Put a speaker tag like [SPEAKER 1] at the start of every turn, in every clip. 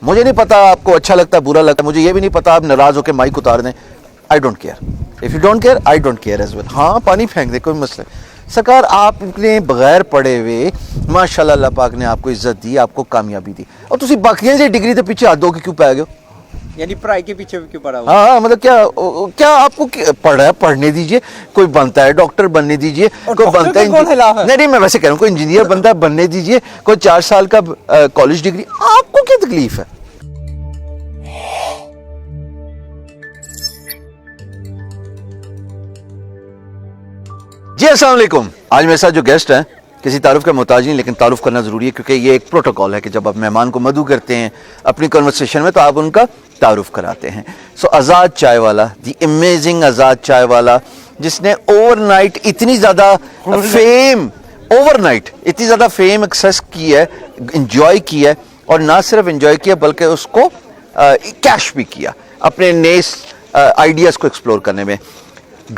[SPEAKER 1] مجھے نہیں پتا آپ کو اچھا لگتا ہے برا لگتا ہے, مجھے یہ بھی نہیں پتا آپ ناراض ہو کے مائک اتار دیں. I don't care. If you don't care I don't care as well. ہاں پانی پھینک دے کوئی مسئلہ. سرکار آپ نے بغیر پڑھے ہوئے ماشاء اللہ اللہ پاک نے آپ کو عزت دی, آپ کو کامیابی دی, اور تسی باقیاں سے ڈگری کے پیچھے ہاتھ دھو کے کیوں پہ گئے ہو؟
[SPEAKER 2] یعنی پڑھائی کے پیچھے کیوں پڑا ہوا؟
[SPEAKER 1] ہاں مطلب کیا آپ کو پڑھنے دیجئے, کوئی بنتا ہے ڈاکٹر بننے دیجئے, کوئی بنتا ہے نہیں میں ویسے کہہ رہا ہوں کوئی انجینئر بنتا ہے بننے دیجئے, کوئی 4 سال کا کالج ڈگری, آپ کو کیا تکلیف ہے؟ جی السلام علیکم. آج میرے ساتھ جو گیسٹ ہیں کسی تعارف کا محتاج نہیں, لیکن تعارف کرنا ضروری ہے کیونکہ یہ ایک پروٹوکول ہے کہ جب آپ مہمان کو مدعو کرتے ہیں اپنی کنورسیشن میں تو آپ ان کا تعارف کراتے ہیں. سو آزاد چائے والا, دی امیزنگ آزاد چائے والا, جس نے اوور نائٹ اتنی زیادہ فیم ایکسیس کی ہے, انجوائے کی ہے, اور نہ صرف انجوائے کیا بلکہ اس کو کیش بھی کیا اپنے نئے آئیڈیاز کو ایکسپلور کرنے میں.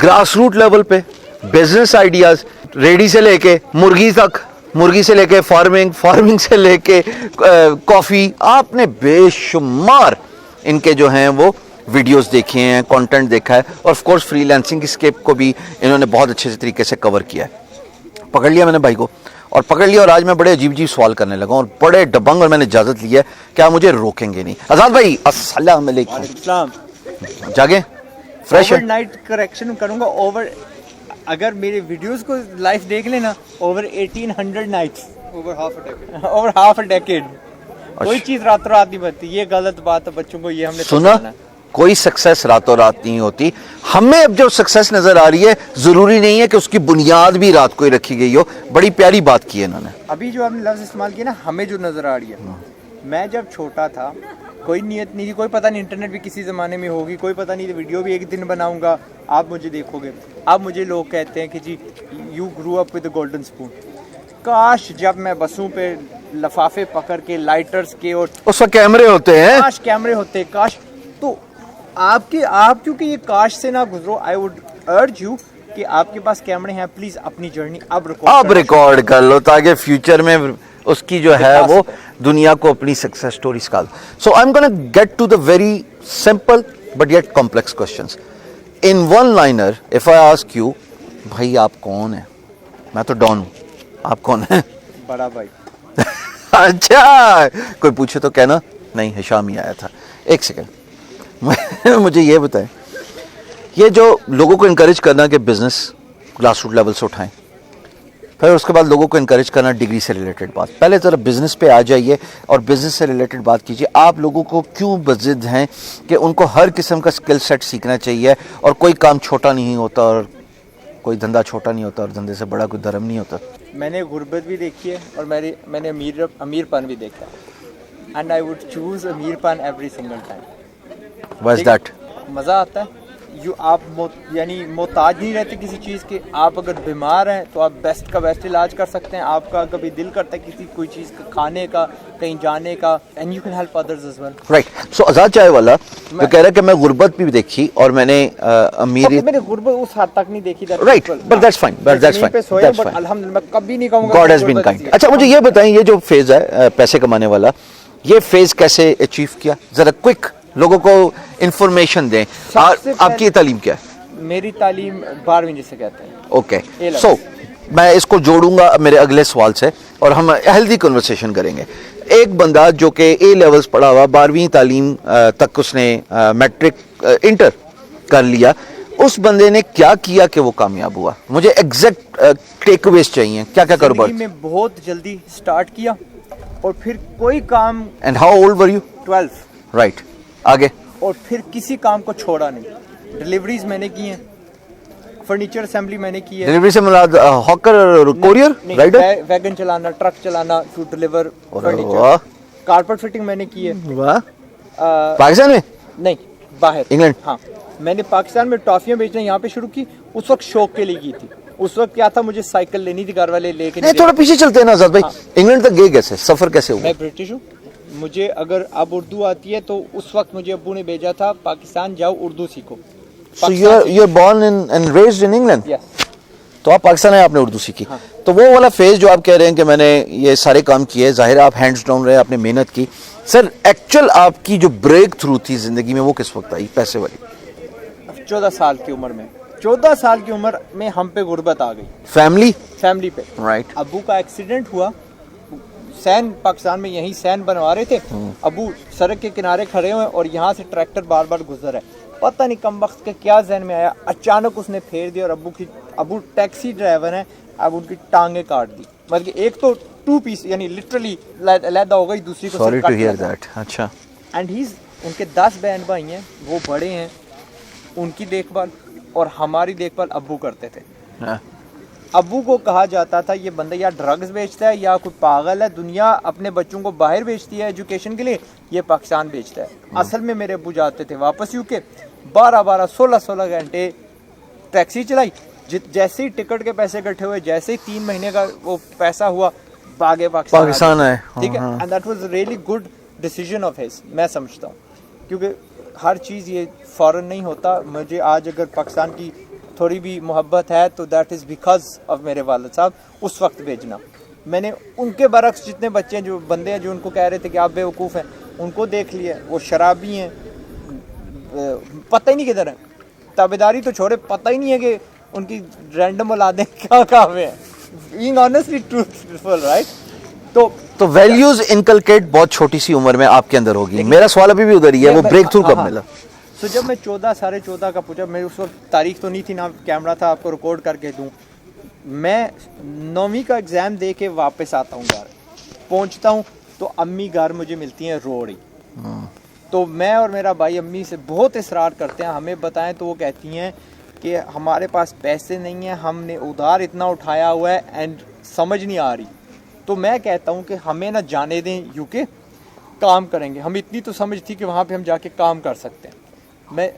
[SPEAKER 1] گراس روٹ لیول پہ بزنس آئیڈیاز, ریڈی سے لے کے مرغی تک, مرغی سے لے کے فارمنگ سے لے کے کافی, آپ نے بے شمار ان کے جو ہیں وہ ویڈیوز دیکھے ہیں, کانٹینٹ دیکھا ہے, اور of course free lancing escape کو بھی انہوں نے بہت اچھے طریقے سے کور کیا ہے. پکڑ لیا میں نے بھائی کو, اور آج میں بڑے عجیب سوال کرنے لگا ہوں, اور بڑے دبنگ, اور میں نے اجازت لی ہے کہ آپ مجھے روکیں گے نہیں. آزاد بھائی السلام علیکم. جاگے فریش
[SPEAKER 2] اوور نائٹ کریکشن کروں گا. اگر میرے ویڈیوز کو لائف دیکھ لینا, over 1800 nights, over half a decade. کوئی چیز راتوں رات نہیں بنتی, یہ غلط بات ہے بچوں کو, یہ ہم نے
[SPEAKER 1] سنا. کوئی سکسیس راتوں رات نہیں ہوتی. ہمیں اب جو سکسیس نظر آ رہی ہے ضروری نہیں ہے کہ اس کی بنیاد بھی رات کو ہی رکھی گئی ہو. بڑی پیاری بات کی ہے انہوں نے.
[SPEAKER 2] ابھی جو آپ نے لفظ استعمال کیا نا, ہمیں جو نظر آ رہی ہے, میں جب چھوٹا تھا کوئی نیت نہیں تھی, کوئی پتہ نہیں انٹرنیٹ بھی کسی زمانے میں ہوگی, کوئی پتہ نہیں ویڈیو بھی ایک دن بناؤں گا, آپ مجھے دیکھو گے. اب مجھے لوگ کہتے ہیں کہ جی you grew up with a golden spoon. کاش جب میں بسوں پہ لفافے پکڑ کے لائٹرز کے, اور
[SPEAKER 1] اس وقت کیمرے ہوتے ہیں,
[SPEAKER 2] کاش کیمرے ہوتے, کاش. تو آپ کیونکہ یہ کاش سے نہ گزرو, آئی وڈ ارج یو کہ آپ کے پاس کیمرے ہیں, پلیز اپنی جرنی اب
[SPEAKER 1] ریکارڈ کر لو تاکہ فیوچر میں اس کی جو ہے وہ دنیا کو اپنی سکسیس سٹوری سکھا دو. So I am gonna get to the very simple but yet complex questions. In one liner if I ask you, بھائی آپ کون ہیں؟ میں تو ڈان ہوں, آپ کون ہیں؟
[SPEAKER 2] بڑا بھائی.
[SPEAKER 1] اچھا, کوئی پوچھے تو کہنا نہیں ہشام ہی آیا تھا. ایک سیکنڈ مجھے یہ بتائیں, یہ جو لوگوں کو انکریج کرنا کہ بزنس گراس روٹ لیول سے اٹھائیں, پھر اس کے بعد لوگوں کو انکریج کرنا ڈگری سے ریلیٹڈ بات, پہلے ذرا بزنس پہ آ جائیے اور بزنس سے ریلیٹڈ بات کیجیے. آپ لوگوں کو کیوں بضد ہیں کہ ان کو ہر قسم کا اسکل سیٹ سیکھنا چاہیے, اور کوئی کام چھوٹا نہیں ہوتا, اور کوئی دھندا چھوٹا نہیں ہوتا, اور دھندے سے بڑا کوئی دھرم نہیں ہوتا.
[SPEAKER 2] میں نے غربت بھی دیکھی ہے, اور میں نے امیر پن بھی دیکھا ہے, and I would choose Amir pin every single time.
[SPEAKER 1] What is that?
[SPEAKER 2] مزہ آتا ہے. آپ یعنی محتاج نہیں رہتے کسی چیز کے. آپ اگر بیمار ہیں تو آپ بیسٹ کا بیسٹ علاج کر سکتے ہیں. آپ کا کبھی دل کرتا ہے کسی کوئی چیز کا کھانے کا, کہیں جانے کا, and you can help others as well.
[SPEAKER 1] Right. So Azad چائے والا جو کہہ رہا ہے کہ میں غربت بھی دیکھی اور میں نے
[SPEAKER 2] میں نے غربت اس حد تک نہیں دیکھی.
[SPEAKER 1] رائٹ, بٹ دیٹس فائن,
[SPEAKER 2] الحمدللہ میں کبھی نہیں کہوں گا
[SPEAKER 1] گاڈ ہیز بین کائنڈ. اچھا مجھے یہ بتائیں, یہ جو فیز ہے پیسے کمانے والا, یہ فیز کیسے اچیو کیا؟ ذرا کوئک لوگوں کو انفارمیشن دیں. آپ کی تعلیم کیا ہے؟
[SPEAKER 2] میری تعلیم 12ویں جسے کہتے ہیں.
[SPEAKER 1] اوکے, سو میں اس کو جوڑوں گا میرے اگلے سوال سے, اور ہم ہیلدی کنورسیشن کریں گے. ایک بندہ جو کہ اے لیولز پڑھا ہوا, 12ویں تعلیم تک اس نے میٹرک انٹر کر لیا, اس بندے نے کیا کیا کہ وہ کامیاب ہوا؟ مجھے ایگزیکٹ ٹیک اویز چاہیے. کیا کاروبار
[SPEAKER 2] میں بہت جلدی سٹارٹ کیا, اور پھر کوئی کام.
[SPEAKER 1] And how old are you?
[SPEAKER 2] 12.
[SPEAKER 1] Right, آگے.
[SPEAKER 2] اور پھر کسی کام کو چھوڑا نہیں. ڈلیوریز میں نے کی ہیں, فرنیچر اسمبلی میں نے کی ہے.
[SPEAKER 1] ڈلیوری سے مراد ہاکر, کوریئر, رائڈر,
[SPEAKER 2] ویگن چلانا, ٹرک چلانا to deliver furniture. Carpet fitting میں نے کی ہے.
[SPEAKER 1] واہ. پاکستان میں
[SPEAKER 2] نہیں, باہر,
[SPEAKER 1] انگلینڈ.
[SPEAKER 2] ہاں, میں نے پاکستان میں ٹافیاں بیچنا یہاں پہ شروع کی. اس وقت شوق کے لیے کی تھی. اس وقت کیا تھا, مجھے سائیکل لینی تھی, گھر والے لے کے نہیں.
[SPEAKER 1] تھوڑا پیچھے چلتے ہیں نا آزاد بھائی, انگلینڈ تک گئے کیسے, سفر کیسے ہوا؟
[SPEAKER 2] میں برٹش ہوں. مجھے اگر اب اردو آتی ہے تو اس وقت مجھے ابو نے بھیجا تھا پاکستان جاؤ اردو سیکھو.
[SPEAKER 1] So you're born and raised in England?
[SPEAKER 2] Yes.
[SPEAKER 1] تو آپ پاکستان آئے, آپ نے اردو سیکھی. تو وہ والا فیز جو آپ کہہ رہے ہیں کہ میں نے یہ سارے کام کیے, ظاہر ہے آپ ہینڈز ڈاؤن رہے, آپ نے محنت کی. سر ایکچوئل آپ کی جو بریک تھرو تھی زندگی میں وہ کس وقت آئی پیسے والی؟
[SPEAKER 2] 14 سال کی عمر میں. 14 سال کی عمر میں ہم پہ غربت آ گئی, فیملی پہ.
[SPEAKER 1] رائٹ.
[SPEAKER 2] ابو کا ایکسیڈنٹ ہوا, سین پاکستان میں یہیں سین بنوا رہے تھے, ابو سڑک کے کنارے کھڑے ہوئے اور یہاں سے ٹریکٹر بار بار گزر ہے. پتہ نہیں کم وقت کے کیا ذہن میں آیا, اچانک اس نے پھیر دیا اور ابو ٹیکسی ڈرائیور ہیں, اب ان کی ٹانگیں کاٹ دی. مطلب کہ ایک تو 2 پیس یعنی لٹرلی علیحدہ ہو گئی, دوسری کو
[SPEAKER 1] سوری ٹو ہیئر دیٹ. اچھا.
[SPEAKER 2] اینڈ ان کے 10 بہن بھائی ہیں, وہ بڑے ہیں, ان کی دیکھ بھال اور ہماری دیکھ بھال ابو کرتے تھے. ابو کو کہا جاتا تھا یہ بندہ یا ڈرگز بیچتا ہے یا کوئی پاگل ہے, دنیا اپنے بچوں کو باہر بیچتی ہے ایجوکیشن کے لیے, یہ پاکستان بیچتا ہے. اصل میں میرے ابو جاتے تھے واپس یو کے, 12 16 گھنٹے ٹیکسی چلائی, جیسے ہی ٹکٹ کے پیسے اکٹھے ہوئے, جیسے ہی 3 مہینے کا وہ پیسہ ہوا, باغے پاکستان
[SPEAKER 1] آئے.
[SPEAKER 2] ٹھیک ہے. And that was really good decision of his, میں سمجھتا ہوں, کیونکہ ہر چیز یہ فوراً نہیں ہوتا. مجھے آج اگر پاکستان کی تھوڑی بھی محبت ہے تو دیٹ از بیکاز آف میرے والد صاحب اس وقت بھیجنا. میں نے ان کے برعکس جتنے بچے ہیں, جو بندے ہیں جو ان کو کہہ رہے تھے کہ آپ بے وقوف ہیں, ان کو دیکھ لیا, وہ شرابی ہیں, پتہ ہی نہیں کدھر ہیں, تابعداری تو چھوڑے, پتہ ہی نہیں ہے کہ ان کی رینڈم اولادیں کہاں پہ ہیں. being honestly truthful, right? تو
[SPEAKER 1] ویلیوز انکلکیٹ بہت چھوٹی سی عمر میں آپ کے اندر ہوگی. میرا سوال ابھی بھی ادھر ہی ہے, وہ بریک تھرو کب ملا؟
[SPEAKER 2] تو جب میں 14 کا پوچھا, میرے اس وقت تاریخ تو نہیں تھی, نہ کیمرہ تھا آپ کو ریکارڈ کر کے دوں. میں 9ویں کا ایگزام دے کے واپس آتا ہوں گھر, پہنچتا ہوں تو امی گھر مجھے ملتی ہیں رو رہی. تو میں اور میرا بھائی امی سے بہت اصرار کرتے ہیں ہمیں بتائیں, تو وہ کہتی ہیں کہ ہمارے پاس پیسے نہیں ہیں, ہم نے ادھار اتنا اٹھایا ہوا ہے اینڈ سمجھ نہیں آ رہی. تو میں کہتا ہوں کہ ہمیں نہ جانے دیں یو کے, کام کریں گے. ہم اتنی تو سمجھ تھی کہ وہاں پہ ہم جا کے کام کر سکتے ہیں. میں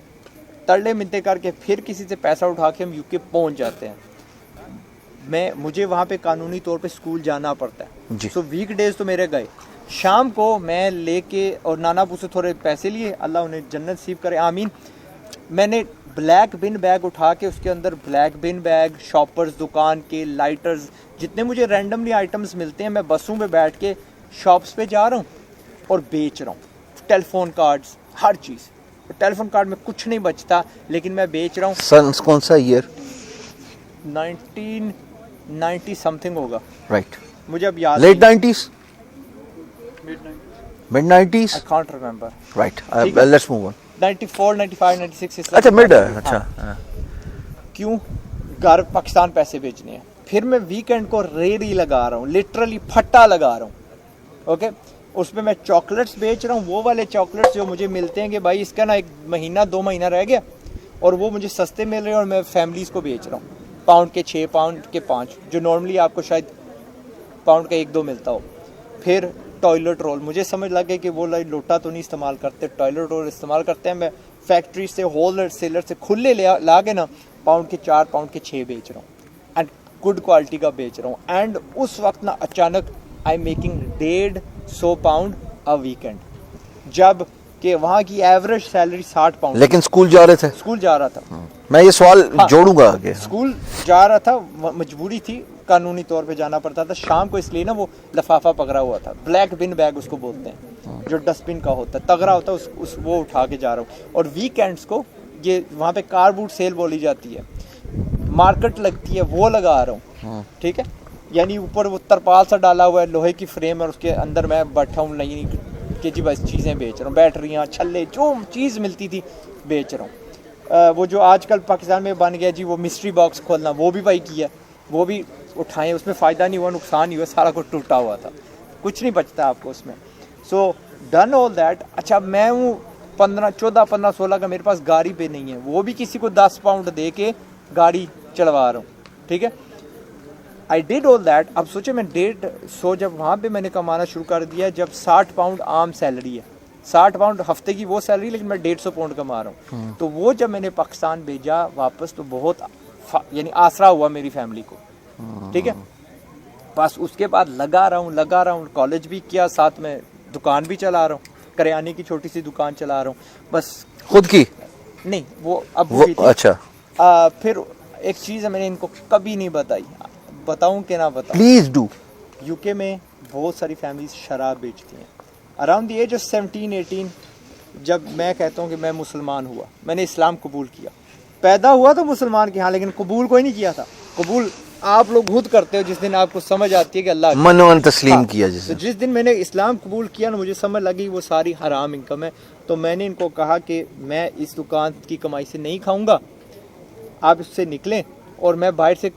[SPEAKER 2] ترلے منتے کر کے پھر کسی سے پیسہ اٹھا کے ہم یو کے پہنچ جاتے ہیں. مجھے وہاں پہ قانونی طور پہ اسکول جانا پڑتا ہے. سو ویک ڈیز تو میرے گئے. شام کو میں لے کے اور نانا ابو سے تھوڑے پیسے لیے, اللہ انہیں جنت نصیب کرے, آمین. میں نے بلیک بن بیگ اٹھا کے, اس کے اندر بلیک بن بیگ, شاپرز دکان کے, لائٹرز, جتنے مجھے رینڈملی آئٹمز ملتے ہیں, میں بسوں پہ بیٹھ کے شاپس پہ جا رہا ہوں اور بیچ رہا ہوں. ٹیلی فون کارڈز, ہر چیز. ٹیلی فون کارڈ میں کچھ نہیں بچتا لیکن میں بیچ رہا ہوں.
[SPEAKER 1] سنس کون سا ایئر؟
[SPEAKER 2] 1990 سم تھنگ ہوگا.
[SPEAKER 1] رائٹ.
[SPEAKER 2] مجھے اب یاد,
[SPEAKER 1] late 90s, mid 90s,
[SPEAKER 2] I can't remember.
[SPEAKER 1] right. Let's move on.
[SPEAKER 2] 94 95 96
[SPEAKER 1] اچھا مڈ ہے. اچھا.
[SPEAKER 2] کیوں؟ گھر پاکستان پیسے بیچنے ہیں. پھر میں ویکینڈ کو ریڑھی لگا رہا ہوں, لٹرلی پھٹا لگا رہا ہوں. اوکے, اس میں چاکلیٹس بیچ رہا ہوں, وہ والے چاکلیٹس جو مجھے ملتے ہیں کہ بھائی اس کا نا 1 مہینہ 2 مہینہ رہ گیا, اور وہ مجھے سستے مل رہے ہیں, اور میں فیملیز کو بیچ رہا ہوں. پاؤنڈ کے 6, پاؤنڈ کے 5, جو نارملی آپ کو شاید پاؤنڈ کا 1-2 ملتا ہو. پھر ٹوائلٹ رول, مجھے سمجھ لگ گئی کہ وہ لوٹا تو نہیں استعمال کرتے, ٹوائلٹ رول استعمال کرتے ہیں. میں فیکٹری سے, ہول سیلر سے کھلے لا کے نا پاؤنڈ کے 4, پاؤنڈ کے 6 بیچ رہا ہوں, اینڈ گڈ کوالٹی کا بیچ رہا ہوں. اینڈ اس وقت نا اچانک آئی میکنگ 150 پاؤنڈ اے ویکینڈ, جب کہ وہاں کی ایوریج سیلری 60 پاؤنڈ.
[SPEAKER 1] لیکن اسکول جا رہے تھے؟
[SPEAKER 2] اسکول جا رہا تھا.
[SPEAKER 1] میں یہ سوال جوڑوں گا آگے.
[SPEAKER 2] اسکول جا رہا تھا, مجبوری تھی, قانونی طور پہ جانا پڑتا تھا. شام کو اس لیے نا وہ لفافہ پکڑا ہوا تھا, بلیک بن بیگ اس کو بولتے ہیں, جو ڈسٹ بن کا ہوتا ہے, تگڑا ہوتا ہے, وہ اٹھا کے جا رہا ہوں. اور ویکینڈس کو یہ وہاں پہ کار بوٹ سیل بولی جاتی ہے, مارکیٹ لگتی ہے, وہ لگا رہا ہوں. ٹھیک ہے, یعنی اوپر وہ ترپال سا ڈالا ہوا ہے, لوہے کی فریم, اور اس کے اندر میں بیٹھا ہوں, نہیں کہ جی بس چیزیں بیچ رہا ہوں, بیٹریاں, چھلے, جو چیز ملتی تھی بیچ رہا ہوں. وہ جو آج کل پاکستان میں بن گیا جی, وہ مسٹری باکس کھولنا, وہ بھی بھائی کیا, وہ بھی اٹھائیں, اس میں فائدہ نہیں ہوا, نقصان نہیں ہوا, سارا کچھ ٹوٹا ہوا تھا, کچھ نہیں بچتا آپ کو اس میں. So done all that. اچھا میں ہوں 14 15 16 کا, میرے پاس گاڑی پہ نہیں ہے, وہ بھی کسی کو 10 پاؤنڈ دے کے گاڑی چلوا رہا ہوں. ٹھیک ہے, آئی ڈیڈ آل دیٹ. اب سوچے میں 150, جب وہاں پہ میں نے کمانا شروع کر دیا, جب 60 پاؤنڈ عام سیلری ہے, 60 پاؤنڈ ہفتے کی وہ سیلری, لیکن میں 150 پاؤنڈ کما رہا ہوں. تو وہ جب میں نے پاکستان بھیجا واپس, تو بہت یعنی آسرا ہوا میری فیملی کو. ٹھیک ہے, بس اس کے بعد لگا رہا ہوں, کالج بھی کیا, ساتھ میں دکان بھی چلا رہا ہوں, کریانے کی چھوٹی سی دکان چلا رہا ہوں. بس
[SPEAKER 1] خود کی
[SPEAKER 2] نہیں, وہ ابو کی تھی.
[SPEAKER 1] اچھا.
[SPEAKER 2] پھر ایک چیز ہے, میں نے ان کو کبھی نہیں بتائی, बताऊं कि ना बताऊं,
[SPEAKER 1] प्लीज डू।
[SPEAKER 2] यूके में बहुत सारी फैमिलीज शराब बेचती हैं। अराउंड द एज ऑफ 17-18 जब मैं कहता हूँ कि मैं मुसलमान हुआ, मैंने इस्लाम कबूल किया, पैदा हुआ तो मुसलमान के यहाँ, लेकिन कबूल कोई नहीं किया था। कबूल आप लोग खुद करते हो जिस दिन आपको समझ आती है कि अल्लाह
[SPEAKER 1] मनोन तस्लीम किया जिसे।
[SPEAKER 2] तो जिस दिन मैंने इस्लाम कबूल किया ना, मुझे समझ लगी वो सारी हराम इनकम है। तो मैंने इनको कहा कि मैं इस दुकान की कमाई से नहीं खाऊंगा, आप इससे निकलें। और मैं बाहर से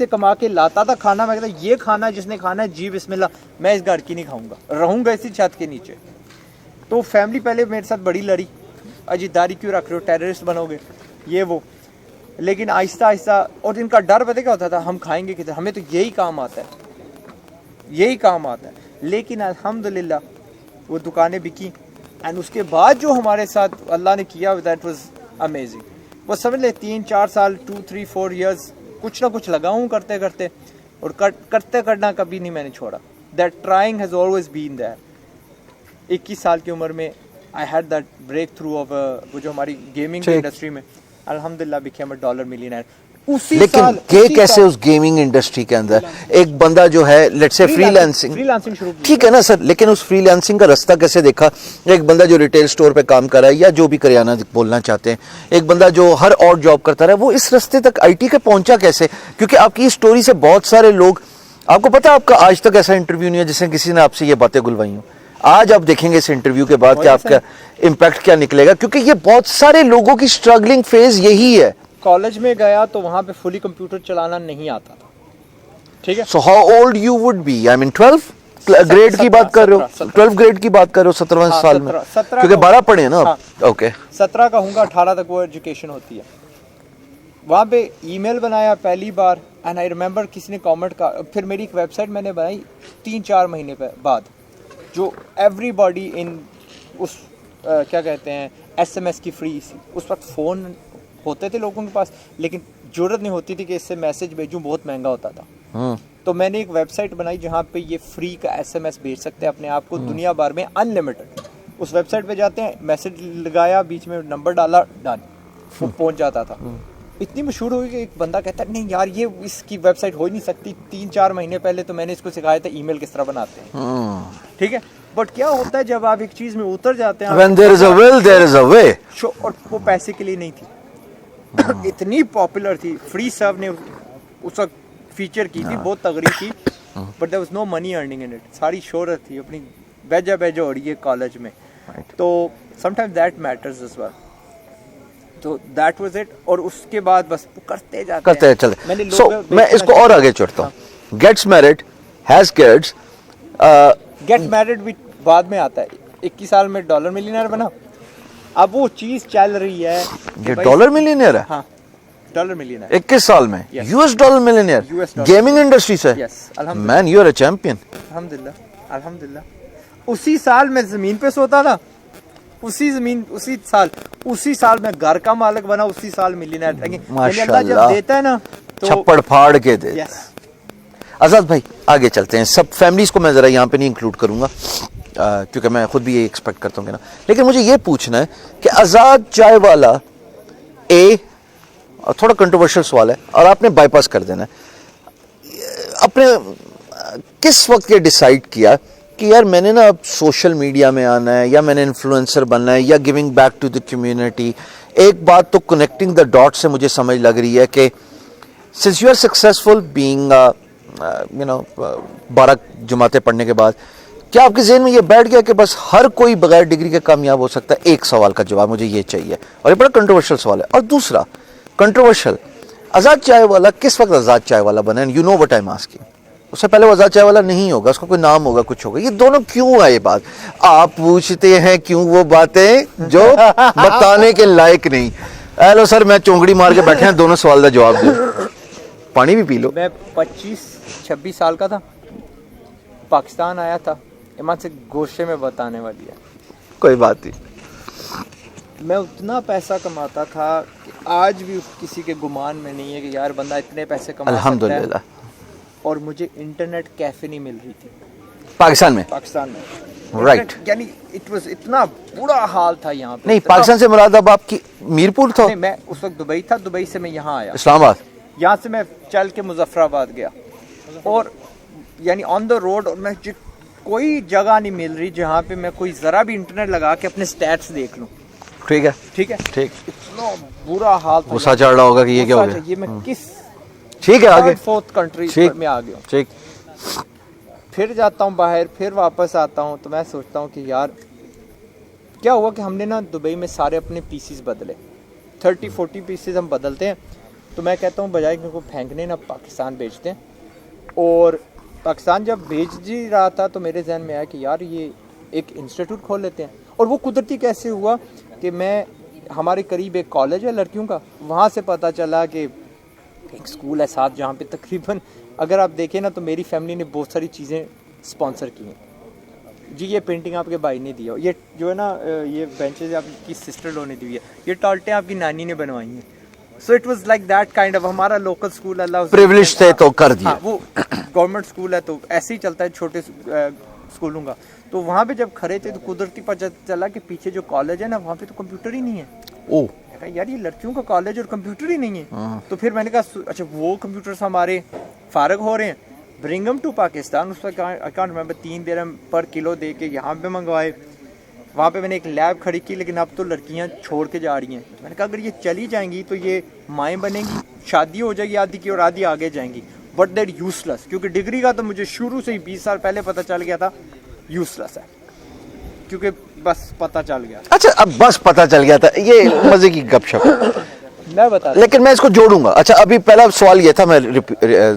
[SPEAKER 2] कमा के लाता था खाना। मैं कहता ये खाना जिसने खाना है जी बिस्मिल्लाह, मैं इस घर की नहीं खाऊंगा, रहूंगा इसी छत के नीचे। तो फैमिली पहले मेरे साथ बड़ी लड़ी, अजीदारी क्यों रख रहे हो, टेररिस्ट बनोगे, ये वो। लेकिन आहिस्ता आहिस्ता, और इनका डर पता क्या होता था, हम खाएंगे किधर, हमें तो यही काम आता है, यही काम आता है। लेकिन अल्हम्दुलिल्लाह वो दुकानें बिकी, एंड उसके बाद जो हमारे साथ अल्लाह ने किया, दैट वाज अमेजिंग। वो समझ ले 3-4 साल 2-3-4 इयर्स कुछ ना कुछ लगा हूँ करते करते, और करते करना कभी नहीं मैंने छोड़ा। That trying has always been there. 21 साल की उम्र में I had that breakthrough of वो जो हमारी गेमिंग इंडस्ट्री में, अल्हम्दुलिल्लाह बिकेम अ $1 मिलियनेयर।
[SPEAKER 1] लेकिन के कैसे उस गेमिंग इंडस्ट्री के अंदर एक बंदा जो है लेट्स से फ्रीलांसिंग
[SPEAKER 2] शुरू की,
[SPEAKER 1] ठीक है ना सर, लेकिन उस फ्रीलांसिंग का रास्ता कैसे देखा? एक बंदा जो रिटेल स्टोर पे काम कर रहा है या जो भी करियाना बोलना चाहते हैं, एक बंदा जो हर और जॉब करता रहा है, वो इस रास्ते तक आईटी के पहुंचा कैसे? क्योंकि आपकी स्टोरी से बहुत सारे लोग, आपको पता है आपका आज तक ऐसा इंटरव्यू नहीं है जिसमें किसी ने आपसे ये बातें गुलवाई हो। आज आप देखेंगे इस इंटरव्यू के बाद कि आपका इम्पैक्ट क्या निकलेगा, क्योंकि ये बहुत सारे लोगों की स्ट्रगलिंग फेज यही है।
[SPEAKER 2] कॉलेज में गया तो वहां पे फुली कंप्यूटर चलाना नहीं आता था, ठीक है।
[SPEAKER 1] So how old you would be? I mean 12 grade की बात कर रहे हो, 12 ग्रेड की बात कर रहे हो, 17वें साल में, क्योंकि 12 पढ़े हैं ना आप। ओके
[SPEAKER 2] 17 का हूँगा, 18 तक वो एजुकेशन होती है। वहाँ पे ईमेल बनाया पहली बार, एंड आई रिमेंबर किसी ने कमेंट का, फिर मेरी एक वेबसाइट मैंने बनाई 3-4 महीने बाद, जो एवरीबॉडी इन उस क्या कहते हैं SMS की फ्री सी। उस वक्त फ़ोन होते थे लोगों के पास, लेकिन जरूरत नहीं होती थी कि इससे मैसेज भेजूं, बहुत महंगा होता था। तो मैंने एक वेबसाइट बनाई जहाँ पे ये फ्री का SMS भेज सकते हैं अपने आप को दुनिया भर में अनलिमिटेड। उस वेबसाइट पे जाते हैं, मैसेज लगाया, बीच में नंबर डाला, डन, वो पहुँच जाता था। इतनी मशहूर हुई कि एक बंदा कहता है नहीं यार ये इसकी वेबसाइट हो ही नहीं सकती। 3-4 महीने पहले तो मैंने इसको सिखाया था ईमेल किस तरह बनाते हैं, ठीक है। बट क्या होता है जब आप एक चीज में उतर जाते हैं,
[SPEAKER 1] When there is a will, there is a way.
[SPEAKER 2] और वो पैसे के लिए नहीं थी, इतनी पॉपुलर थी। फ्री सर्व ने उस वक्त फीचर की थी, बहुत तगड़ी थी, but there was no money earning in it. सारी शोहरत थी, अपनी बेजा हो रही है कॉलेज में, तो sometimes that matters as well. तो दैट वाज इट। और उसके बाद बस करते
[SPEAKER 1] चले। So, मैं इसको और आगे चढ़ता हूँ। Gets married, has kids.
[SPEAKER 2] Get married भी बाद में आता है। 21 साल में $1 मिलियनेयर बना। अब वो चीज चल रही है,
[SPEAKER 1] ये $1 मिलियनेयर है।
[SPEAKER 2] हाँ, $1 मिलियनेयर
[SPEAKER 1] 21 साल में।
[SPEAKER 2] Yes.
[SPEAKER 1] US $1 millionaire gaming industry से।
[SPEAKER 2] Yes,
[SPEAKER 1] man you are a champion.
[SPEAKER 2] अल्हम्दुलिल्लाह अल्हम्दुलिल्लाह। उसी साल मैं जमीन पे सोता था, उसी साल मैं घर का मालिक बना, उसी साल मिलियनेयर। अल्लाह जब देता है ना तो
[SPEAKER 1] छप्पड़ फाड़ के दे।
[SPEAKER 2] yes.
[SPEAKER 1] आजाद भाई आगे चलते हैं। सब फैमिलीज को मैं जरा यहाँ पे नहीं इंक्लूड करूंगा, क्योंकि मैं खुद भी ये एक्सपेक्ट करता हूँ ना, लेकिन मुझे ये पूछना है कि आजाद चाय वाला थोड़ा कंट्रोवर्शियल सवाल है और आपने बाईपास कर देना है। अपने किस वक्त ये डिसाइड किया कि यार मैंने ना अब सोशल मीडिया में आना है, या मैंने इन्फ्लुएंसर बनना है, या giving back to the community? एक बात तो कनेक्टिंग द डॉट से मुझे समझ लग रही है कि since you are successful being 12 जमातें पढ़ने के बाद, क्या आपके ज़हन में ये बैठ गया कि बस हर कोई बगैर डिग्री के कामयाब हो सकता है? एक सवाल का जवाब मुझे ये चाहिए, और ये बड़ा कंट्रोवर्शियल सवाल है। और दूसरा कंट्रोवर्शियल, आज़ाद चाय वाला किस वक्त आज़ाद चाय वाला बना? And you know what I am asking. उससे पहले वो आज़ाद चाय वाला नहीं होगा, उसका कोई नाम होगा, कुछ होगा। ये दोनों क्यों है? ये बात आप पूछते हैं क्यों वो बातें जो बताने के लायक नहीं। हेलो सर, मैं चोंगड़ी मार के बैठे हैं, दोनों सवाल का जवाब दो। पानी भी पी लो।
[SPEAKER 2] मैं 25-26 साल का था, पाकिस्तान आया था। ईमान से गोशे में बताने वाली है,
[SPEAKER 1] कोई बात नहीं।
[SPEAKER 2] मैं उतना पैसा कमाता था कि आज भी किसी के गुमान में नहीं है कि यार बंदा इतने पैसे कमा सकता है।
[SPEAKER 1] अल्हम्दुलिल्लाह।
[SPEAKER 2] और मुझे इंटरनेट कैफे नहीं मिल रही थी
[SPEAKER 1] पाकिस्तान में। राइट।
[SPEAKER 2] यानी इट वाज इतना बुरा हाल था यहाँ पे।
[SPEAKER 1] नहीं, पाकिस्तान से मुराद अब आपकी मीरपुर था?
[SPEAKER 2] नहीं, मैं उस वक्त दुबई था, दुबई से मैं यहाँ आया
[SPEAKER 1] इस्लामाबाद।
[SPEAKER 2] यहाँ से मैं चल के मुजफ्फराबाद गया और यानी ऑन द रोड, और मैं कोई जगह नहीं मिल रही जहाँ पे मैं कोई ज़रा भी इंटरनेट लगा के अपने स्टैट्स देख लूँ।
[SPEAKER 1] ठीक है,
[SPEAKER 2] ठीक है,
[SPEAKER 1] ठीक।
[SPEAKER 2] इतना बुरा हाल था,
[SPEAKER 1] गुस्सा चढ़ रहा होगा कि ये क्या हो गया,
[SPEAKER 2] ये मैं किस
[SPEAKER 1] ठीक है आगे
[SPEAKER 2] 4th कंट्री में आ गया हूँ।
[SPEAKER 1] ठीक।
[SPEAKER 2] फिर जाता हूँ बाहर, फिर वापस आता हूँ तो मैं सोचता हूँ कि यार क्या हुआ कि हमने ना दुबई में सारे अपने पीसीस बदले, 30-40 पीसेस हम बदलते हैं। तो मैं कहता हूँ बजाय इनको फेंकने ना पाकिस्तान भेजते हैं। और पाकिस्तान जब भेज ही रहा था तो मेरे जहन में आया कि यार ये एक इंस्टीट्यूट खोल लेते हैं। और वो कुदरती कैसे हुआ कि मैं, हमारे करीब एक कॉलेज है लड़कियों का, वहाँ से पता चला कि एक स्कूल है साथ जहाँ पे तकरीबन अगर आप देखें ना तो मेरी फैमिली ने बहुत सारी चीज़ें स्पॉन्सर की हैं। जी ये पेंटिंग आपके भाई ने दी है, ये जो है ना ये बेंचेज आपकी सिस्टर लो ने दी है, ये टॉल्टें आपकी नानी ने बनवाई हैं। So it was like that kind of, हमारा लोकल स्कूल अल्लाह
[SPEAKER 1] प्रिविलेज थे तो कर दिया।
[SPEAKER 2] हाँ, वो गवर्नमेंट स्कूल है तो ऐसे ही चलता है छोटे स्कूलों का। तो वहाँ पे जब खड़े थे तो कुदरती पता चला कि पीछे जो कॉलेज है ना वहाँ पे तो कंप्यूटर ही नहीं है।
[SPEAKER 1] ओ
[SPEAKER 2] यार ये लड़कियों का कॉलेज और कंप्यूटर ही नहीं है। तो फिर मैंने कहा अच्छा वो कंप्यूटर्स हमारे फारग हो रहे हैं, ब्रिंग देम टू पाकिस्तान। उस पर आई कांट रिमेंबर 3 दिरहम पर किलो दे के यहाँ पे मंगवाए। वहाँ पे मैंने एक लैब खड़ी की, लेकिन अब तो लड़कियाँ छोड़ के जा रही हैं। तो मैंने कहा अगर ये चली जाएंगी तो ये माएँ बनेंगी, शादी हो जाएगी आधी की और आधी आगे जाएंगी, बट देर यूजलेस। क्योंकि डिग्री का तो मुझे शुरू से ही 20 साल पहले पता चल गया था यूजलेस है, क्योंकि बस पता चल गया।
[SPEAKER 1] अच्छा अब बस पता चल गया था, ये मजे की गपशप
[SPEAKER 2] मैं बता,
[SPEAKER 1] लेकिन मैं इसको जोड़ूंगा। अच्छा अभी पहला सवाल ये था, मैं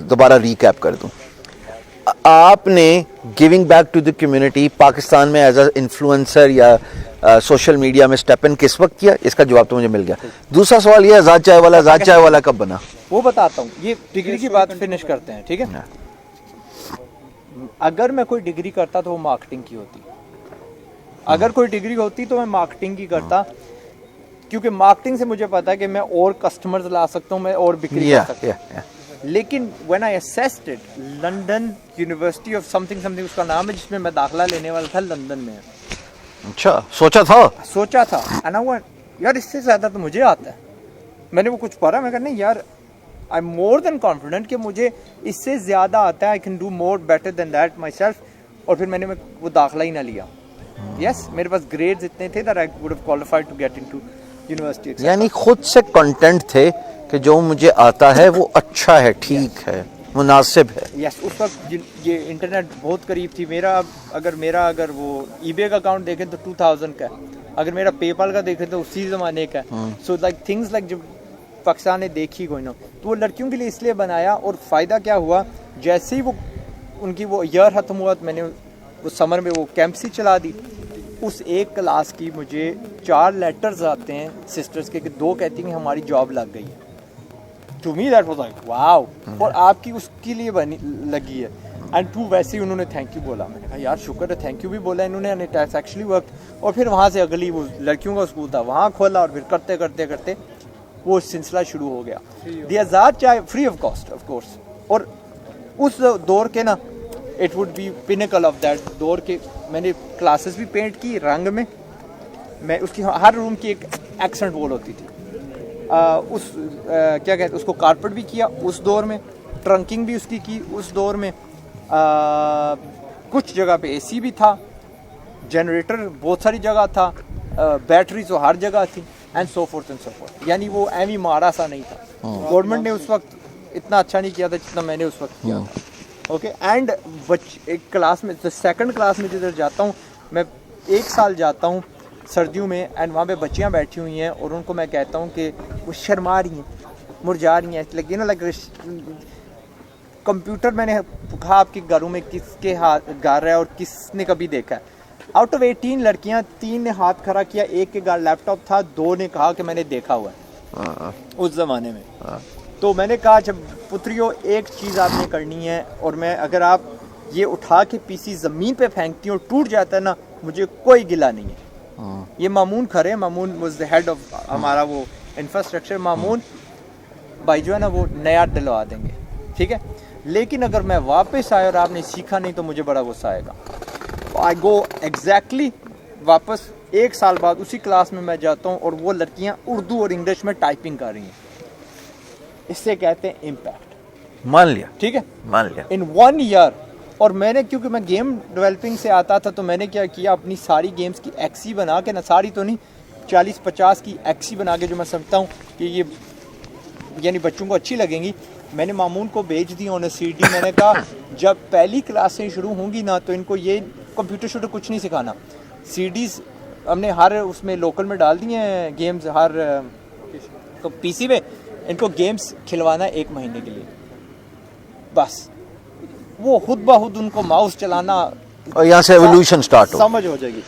[SPEAKER 1] दोबारा रिकैप कर दूं। आपने giving back to the community Pakistan में एज अ इन्फ्लुएंसर या सोशल मीडिया में स्टेप इन किस वक्त किया, इसका जवाब तो मुझे मिल गया। दूसरा सवाल ये है आजाद चाय वाला कब बना?
[SPEAKER 2] वो बताता हूँ, ये डिग्री की बात फिनिश करते हैं, ठीक है। अगर मैं कोई डिग्री करता तो वो मार्केटिंग की होती, अगर कोई डिग्री होती तो मैं मार्केटिंग की करता, क्योंकि मार्केटिंग से मुझे पता है कि मैं और कस्टमर्स ला सकता हूँ, मैं और बिक्री कर सकता हूँ। लेकिन when I assessed it, London university of something उसका नाम है, जिसमें मैं दाखला लेने वाला था, लंदन में।
[SPEAKER 1] अच्छा सोचा था
[SPEAKER 2] एंड आई यार इससे ज्यादा तो मुझे आता है। मैंने वो कुछ पढ़ा, मैं कहा नहीं यार I am more than confident कि मुझे इससे ज्यादा आता है, I can do more better than that my self. और फिर मैंने वो दाखला ही ना लिया। यस मेरे पास ग्रेड्स इतने थे that I would have qualified to get into university.
[SPEAKER 1] यानी खुद से कंटेंट थे कि जो मुझे आता है वो अच्छा है, ठीक है, मुनासिब है।
[SPEAKER 2] यस उस वक्त ये इंटरनेट बहुत करीब थी। मेरा अगर वो ईबे का अकाउंट देखें तो 2000 का है, अगर मेरा पेपाल का देखें तो उसी ज़माने का है। सो लाइक थिंग्स लाइक जब पाकिस्तान ने देखी कोई ना, तो वो लड़कियों के लिए इसलिए बनाया। और फ़ायदा क्या हुआ, जैसे ही वो उनकी वो ईयर ख़त्म हुआ तो मैंने वो समर में वो कैंपसी चला दी। उस एक क्लास की मुझे 4 लेटर्स आते हैं सिस्टर्स के, कि 2 कहती हैं हमारी जॉब लग गई है। To me that was like wow, और आपकी उसके लिए बनी लगी है। एंड टू वैसे ही उन्होंने थैंक यू बोला। मैंने कहा यार शुक्र है, थैंक यू भी बोला इन्होंने, and it has actually worked. और फिर वहाँ से अगली वो लड़कियों का स्कूल था, वहाँ खोला, और फिर करते करते करते वो सिलसिला शुरू हो गया। दी आज़ाद चाय free of cost of course. और उस दौर के ना it would be pinnacle of that दौर के। मैंने क्लासेस भी पेंट की रंग में, मैं उसकी हर रूम की एक एक्सेंट वॉल होती थी। क्या कहते उसको कारपेट भी किया उस दौर में, ट्रंकिंग भी उसकी की उस दौर में। कुछ जगह पे एसी भी था, जनरेटर बहुत सारी जगह था, बैटरी तो हर जगह थी, and so fourth and so fourth. यानी वो एमी माड़ा सा नहीं था। गवर्नमेंट ने उस वक्त इतना अच्छा नहीं किया था जितना मैंने उस वक्त किया था। ओके एंड एक क्लास में, सेकंड क्लास में जिधर जाता हूँ मैं, 1 साल जाता हूँ सर्दियों में, एंड वहाँ पे बच्चियाँ बैठी हुई हैं और उनको मैं कहता हूँ कि वो शर्मा रही हैं, मुरझा रही हैं, लेकिन ना लाइक कंप्यूटर मैंने कहा आपके घरों में किसके हाथ घर है और किसने कभी देखा है। आउट ऑफ 18 लड़कियाँ 3 ने हाथ खड़ा किया, 1 के घर लैपटॉप था, 2 ने कहा कि मैंने देखा हुआ है उस ज़माने में। तो मैंने कहा जब पुत्रियों एक चीज़ आपने करनी है, और मैं अगर आप ये उठा के पीसी ज़मीन पे फेंकती हूँ टूट जाता है ना, मुझे कोई गिला नहीं है। ये Mamoon Khare, Mamoon was the head of हमारा वो इंफ्रास्ट्रक्चर। मामून भाई जो है ना वो नया डलवा देंगे, ठीक है। लेकिन अगर मैं वापस आया और आपने सीखा नहीं तो मुझे बड़ा गुस्सा आएगा। आई गो एग्जैक्टली वापस 1 साल बाद उसी क्लास में मैं जाता हूँ और वो लड़कियाँ उर्दू और इंग्लिश में टाइपिंग कर रही हैं। इससे कहते हैं इम्पैक्ट,
[SPEAKER 1] मान लिया,
[SPEAKER 2] ठीक है,
[SPEAKER 1] मान लिया।
[SPEAKER 2] इन 1 ईयर। और मैंने, क्योंकि मैं गेम डेवलपिंग से आता था, तो मैंने क्या किया, अपनी सारी गेम्स की एक्सी बना के ना, सारी तो नहीं, 40-50 की एक्सी बना के, जो मैं समझता हूँ कि ये यानी बच्चों को अच्छी लगेंगी, मैंने मामून को भेज दी ऑन CD। मैंने कहा जब पहली क्लासें शुरू होंगी ना, तो इनको ये कंप्यूटर शूटर कुछ नहीं सिखाना, CDs हमने हर उसमें लोकल में डाल दिए हैं गेम्स, हर तो PC में इनको गेम्स खिलवाना 1 महीने के लिए, बस वो खुद ब खुद उनको माउस चलाना,
[SPEAKER 1] और यहाँ से एवोल्यूशन स्टार्ट हो।
[SPEAKER 2] समझ हो जाएगी।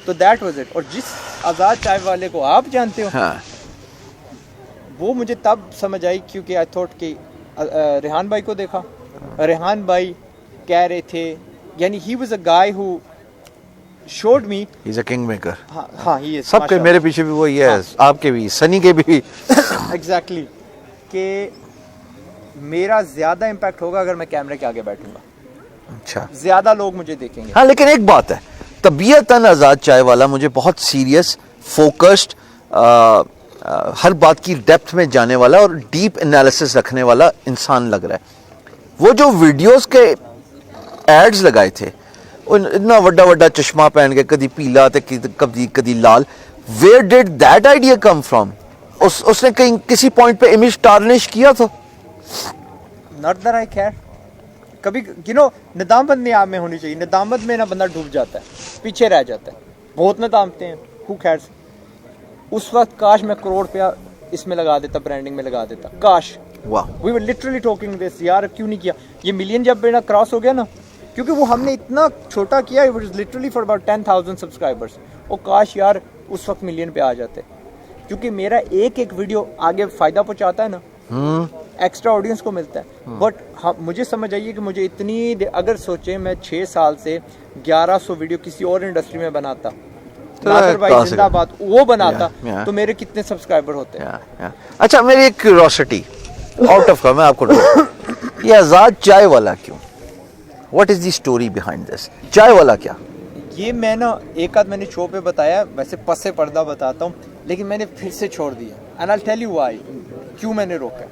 [SPEAKER 2] तो दैट वाज इट। और जिस आज़ाद चाय वाले को आप जानते हो,
[SPEAKER 1] हाँ,
[SPEAKER 2] वो मुझे तब समझ आई क्योंकि आई थॉट कि रेहान भाई को देखा, रेहान भाई कह रहे थे, यानी he was a guy who showed me,
[SPEAKER 1] he is a king maker.
[SPEAKER 2] हाँ ही इज,
[SPEAKER 1] सबके, मेरे पीछे भी वही है, आपके भी, सनी के भी।
[SPEAKER 2] एग्जैक्टली, कि मेरा ज्यादा इम्पैक्ट होगा अगर मैं कैमरे के आगे बैठूंगा,
[SPEAKER 1] अच्छा,
[SPEAKER 2] ज्यादा लोग मुझे देखेंगे।
[SPEAKER 1] हाँ, लेकिन एक बात है, तबीयतन आज़ाद चाय वाला मुझे बहुत सीरियस, फोकस्ड, हर बात की डेप्थ में जाने वाला और डीप एनालिसिस रखने वाला इंसान लग रहा है। वो जो वीडियोस के एड्स लगाए थे, इतना वड्डा वड्डा चश्मा पहन के, कभी पीला तो कभी लाल, where did that idea come from? उसने कहीं किसी पॉइंट पे इमेज टार्निश किया था?
[SPEAKER 2] Not that I care. कभी नदामत में आप में होनी चाहिए, नदामत में ना बंदा डूब जाता है, पीछे रह जाता है, बहुत नदामते हैं, हु कैर्स। उस वक्त काश मैं करोड़ रुपया इसमें लगा देता, ब्रांडिंग में लगा देता, काश।
[SPEAKER 1] वाह,
[SPEAKER 2] we were literally talking this, यार क्यों नहीं किया ये मिलियन जब मेरा क्रॉस हो गया ना, क्योंकि वो हमने इतना छोटा किया, it was literally for about 10,000 subscribers. और काश यार उस वक्त मिलियन पे आ जाते, क्योंकि मेरा एक वीडियो आगे फायदा पहुंचाता है ना, एक्स्ट्रा ऑडियंस को मिलता है। बट मुझे समझ आइए कि मुझे इतनी, अगर सोचे मैं 6 साल से 1100 वीडियो किसी और इंडस्ट्री में बनाता, नासिर भाई जिंदाबाद, वो बनाता, तो मेरे कितने सब्सक्राइबर होते हैं।
[SPEAKER 1] अच्छा, मेरी एक क्यूरियोसिटी आउट ऑफ का, मैं आपको ये आज़ाद चाय वाला क्यों? What is the story behind this? चाय वाला क्या?
[SPEAKER 2] ये मैं ना एक आध मैंने शो पे बताया, वैसे पसे पर्दा बताता हूँ, लेकिन मैंने फिर से छोड़ दिया, and I will tell you why, क्यों मैंने रोका।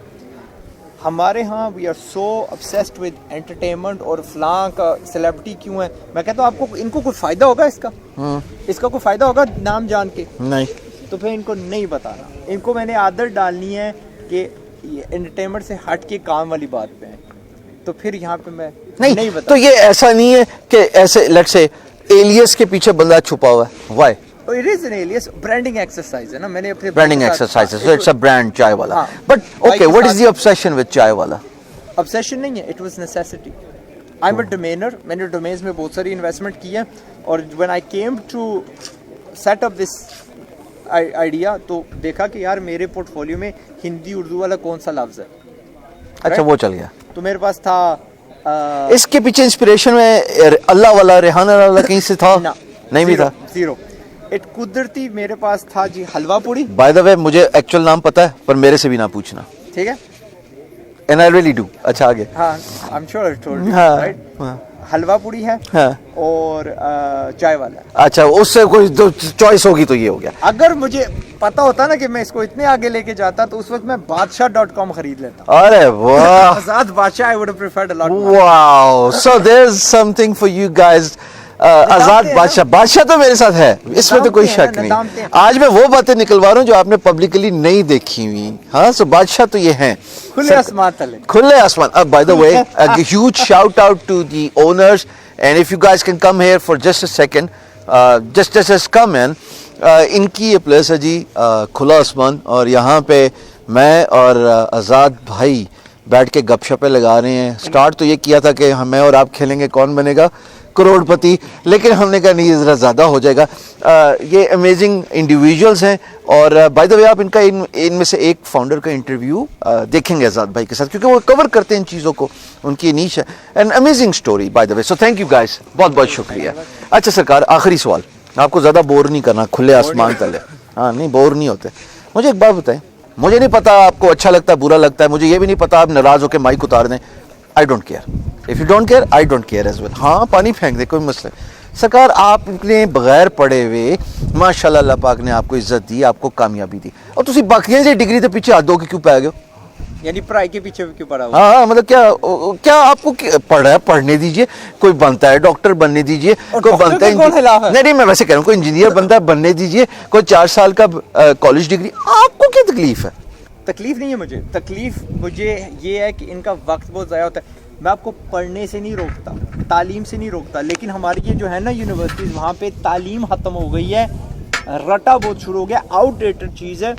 [SPEAKER 2] हमारे यहाँ we are so obsessed with entertainment, और फलां का सेलिब्रिटी क्यों है। मैं कहता हूँ आपको, इनको कोई फायदा होगा इसका कोई फायदा होगा नाम जान के? नहीं। तो फिर इनको नहीं बताना, इनको मैंने आदत डालनी है कि एंटरटेनमेंट से हट के काम वाली बात पे है, तो फिर यहाँ पे मैं नहीं बता।
[SPEAKER 1] तो ये ऐसा नहीं है कि ऐसे लेट्स से एलियस के पीछे बंदा छुपा हुआ है, why?
[SPEAKER 2] It is an alias, branding exercise है ना, मैंने अपने
[SPEAKER 1] branding exercises, so it's a brand चाय वाला। But okay, what is the obsession with चाय वाला?
[SPEAKER 2] Obsession नहीं है, it was necessity. I'm a domainer, मैंने domains में बहुत सारी investment की है, और when I came to set up this idea, तो देखा कि यार मेरे पोर्टफोलियो में हिंदी उर्दू वाला कौन सा लफ्ज है।
[SPEAKER 1] अच्छा, वो चल गया।
[SPEAKER 2] तो मेरे पास था
[SPEAKER 1] इसके पीछे इंस्पिरेशन में अल्लाह वाला, रेहाना वाला कहीं से था? नहीं भी था,
[SPEAKER 2] जीरो। एक कुदरती मेरे पास था जी, हलवा पूड़ी।
[SPEAKER 1] बाय द वे, मुझे एक्चुअल नाम पता है, पर मेरे से भी ना पूछना,
[SPEAKER 2] ठीक है?
[SPEAKER 1] And I really do. अच्छा, आगे।
[SPEAKER 2] हाँ, I am sure I told you,
[SPEAKER 1] हाँ,
[SPEAKER 2] राइट?
[SPEAKER 1] हाँ।
[SPEAKER 2] हलवा पूड़ी है, हाँ, और चाय वाला।
[SPEAKER 1] अच्छा, उससे कोई तो चॉइस होगी तो ये हो गया।
[SPEAKER 2] अगर मुझे पता होता ना कि मैं इसको इतने आगे लेके जाता, तो उस वक्त मैं बादशाह.com खरीद लेता।
[SPEAKER 1] अरे वाह,
[SPEAKER 2] Azad Badshah, I would have preferred a lot.
[SPEAKER 1] Wow, so there is something for you guys. Azad Badshah तो मेरे साथ है, इसमें तो कोई शक नहीं। आज मैं वो बातें निकलवा रहा हूँ जो आपने पब्लिकली नहीं देखी हुई। हाँ, सो बादशाह तो ये हैं,
[SPEAKER 2] खुले आसमान तले,
[SPEAKER 1] खुले आसमान। By the way, a huge shout out to the owners, and if you guys can come here for just a second, just come in. इनकी ये प्लेस है जी, खुला आसमान, और यहाँ पे मैं और आज़ाद भाई बैठ के गपशपें लगा रहे हैं। स्टार्ट तो ये किया था कि मैं और आप खेलेंगे कौन बनेगा करोड़पति, लेकिन हमने कहा नहीं, ज़रा ज़्यादा हो जाएगा। ये अमेजिंग इंडिविजुअल्स हैं, और बाय द वे आप इनका इनमें से एक फाउंडर का इंटरव्यू देखेंगे आज़ाद भाई के साथ, क्योंकि वो कवर करते हैं इन चीज़ों को, उनकी नीश है। An amazing story by the way, so thank you guys, बहुत बहुत शुक्रिया। अच्छा सरकार, आखिरी सवाल, आपको ज़्यादा बोर नहीं करना, खुले आसमान तले। हाँ, नहीं बोर नहीं होते। मुझे एक बात बताएं, मुझे नहीं पता आपको अच्छा लगता है बुरा लगता है, मुझे ये भी नहीं पता आप नाराज़ होकर माइक उतार दें, I don't care. If you don't care, I don't care as well. हाँ, पानी फेंक दे, कोई मसला नहीं। सरकार, आपने बगैर पढ़े हुए माशाल्लाह अल्लाह पाक ने आपको इज्जत दी, आपको कामयाबी दी, और तुसी बाकियां दी डिग्री के पीछे हाथ धो के क्यों पै गए?
[SPEAKER 2] यानी पढ़ाई के पीछे क्यों पड़ा हुआ?
[SPEAKER 1] हाँ मतलब क्या आपको पढ़ रहा है, पढ़ने दीजिए, कोई बनता है डॉक्टर बनने दीजिए, कोई बनता है नहीं मैं वैसे कह रहा हूँ, कोई इंजीनियर बनता है बनने दीजिए, कोई 4 साल का कॉलेज डिग्री, आपको क्या तकलीफ है?
[SPEAKER 2] तकलीफ नहीं है मुझे, तकलीफ मुझे ये है कि इनका वक्त बहुत ज़ाया होता है। मैं आपको पढ़ने से नहीं रोकता, तालीम से नहीं रोकता, लेकिन हमारी ये जो है ना यूनिवर्सिटीज़, वहाँ पे तालीम ख़त्म हो गई है, रटा बहुत शुरू हो गया, आउटडेटेड चीज़ है।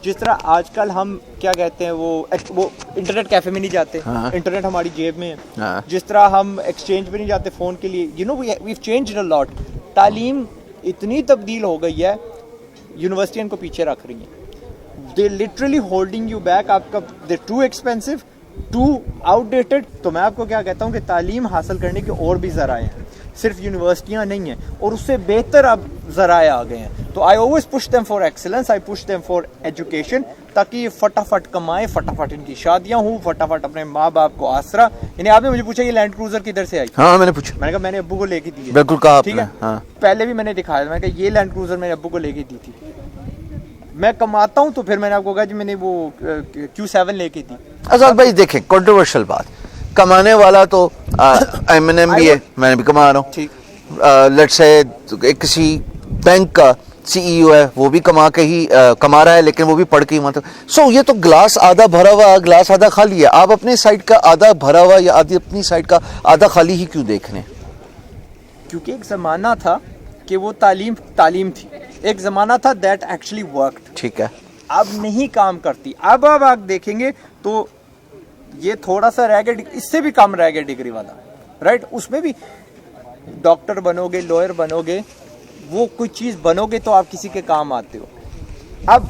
[SPEAKER 2] जिस तरह आजकल हम क्या कहते हैं वो इंटरनेट कैफ़े में नहीं जाते,
[SPEAKER 1] हाँ।
[SPEAKER 2] इंटरनेट हमारी जेब में है,
[SPEAKER 1] हाँ।
[SPEAKER 2] जिस तरह हम एक्सचेंज पे नहीं जाते फ़ोन के लिए, you know we changed a lot. तालीम इतनी तब्दील हो गई है, यूनिवर्सिटियाँ इनको पीछे रख रही हैं, they literally holding you back. आपका दे टू एक्सपेंसिव, टू आउटडेटेड। तो मैं आपको क्या कहता हूँ कि तालीम हासिल करने के और भी ज़राए हैं, सिर्फ यूनिवर्सिटियाँ नहीं हैं, और उससे बेहतर अब ज़राए आ गए हैं। तो I always push them for excellence, I push them for education, ताकि ये फटाफट कमाएं, फटाफट इनकी शादियाँ हों, फटाफट अपने माँ बाप को आसरा। यानी आपने मुझे पूछा ये लैंड क्रूजर किधर से आई?
[SPEAKER 1] हाँ मैंने पूछा,
[SPEAKER 2] मैंने कहा मैंने अब्बू को लेके दी है।
[SPEAKER 1] बिल्कुल कहा
[SPEAKER 2] ठीक है,
[SPEAKER 1] हाँ।
[SPEAKER 2] पहले भी मैंने दिखाया, मैंने कहा ये लैंड क्रूजर मैंने अब्बू को लेके दी थी। मैं कमाता हूँ तो फिर मैंने आपको कहा जी मैंने वो Q7 लेके दी।
[SPEAKER 1] आजाद भाई देखें, कंट्रोवर्शियल बात, कमाने वाला तो M&M भी है, मैंने भी कमा रहा हूँ,
[SPEAKER 2] ठीक,
[SPEAKER 1] लेट्स से किसी बैंक का CEO है, वो भी कमा के ही कमा रहा है, लेकिन वो भी पढ़ के ही मतलब सो ये तो ग्लास आधा भरा हुआ ग्लास आधा खाली है। आप अपने साइड का आधा भरा हुआ या आधी अपनी साइड का आधा खाली ही क्यों देख रहे हैं?
[SPEAKER 2] क्योंकि एक ज़माना था कि वो तालीम थी, एक ज़माना था दैट एक्चुअली वर्कड।
[SPEAKER 1] ठीक है,
[SPEAKER 2] अब नहीं काम करती। अब आप देखेंगे तो ये थोड़ा सा रह गया, इससे भी कम रह गया डिग्री वाला, राइट? उसमें भी डॉक्टर बनोगे, लॉयर बनोगे, वो कोई चीज़ बनोगे तो आप किसी के काम आते हो। अब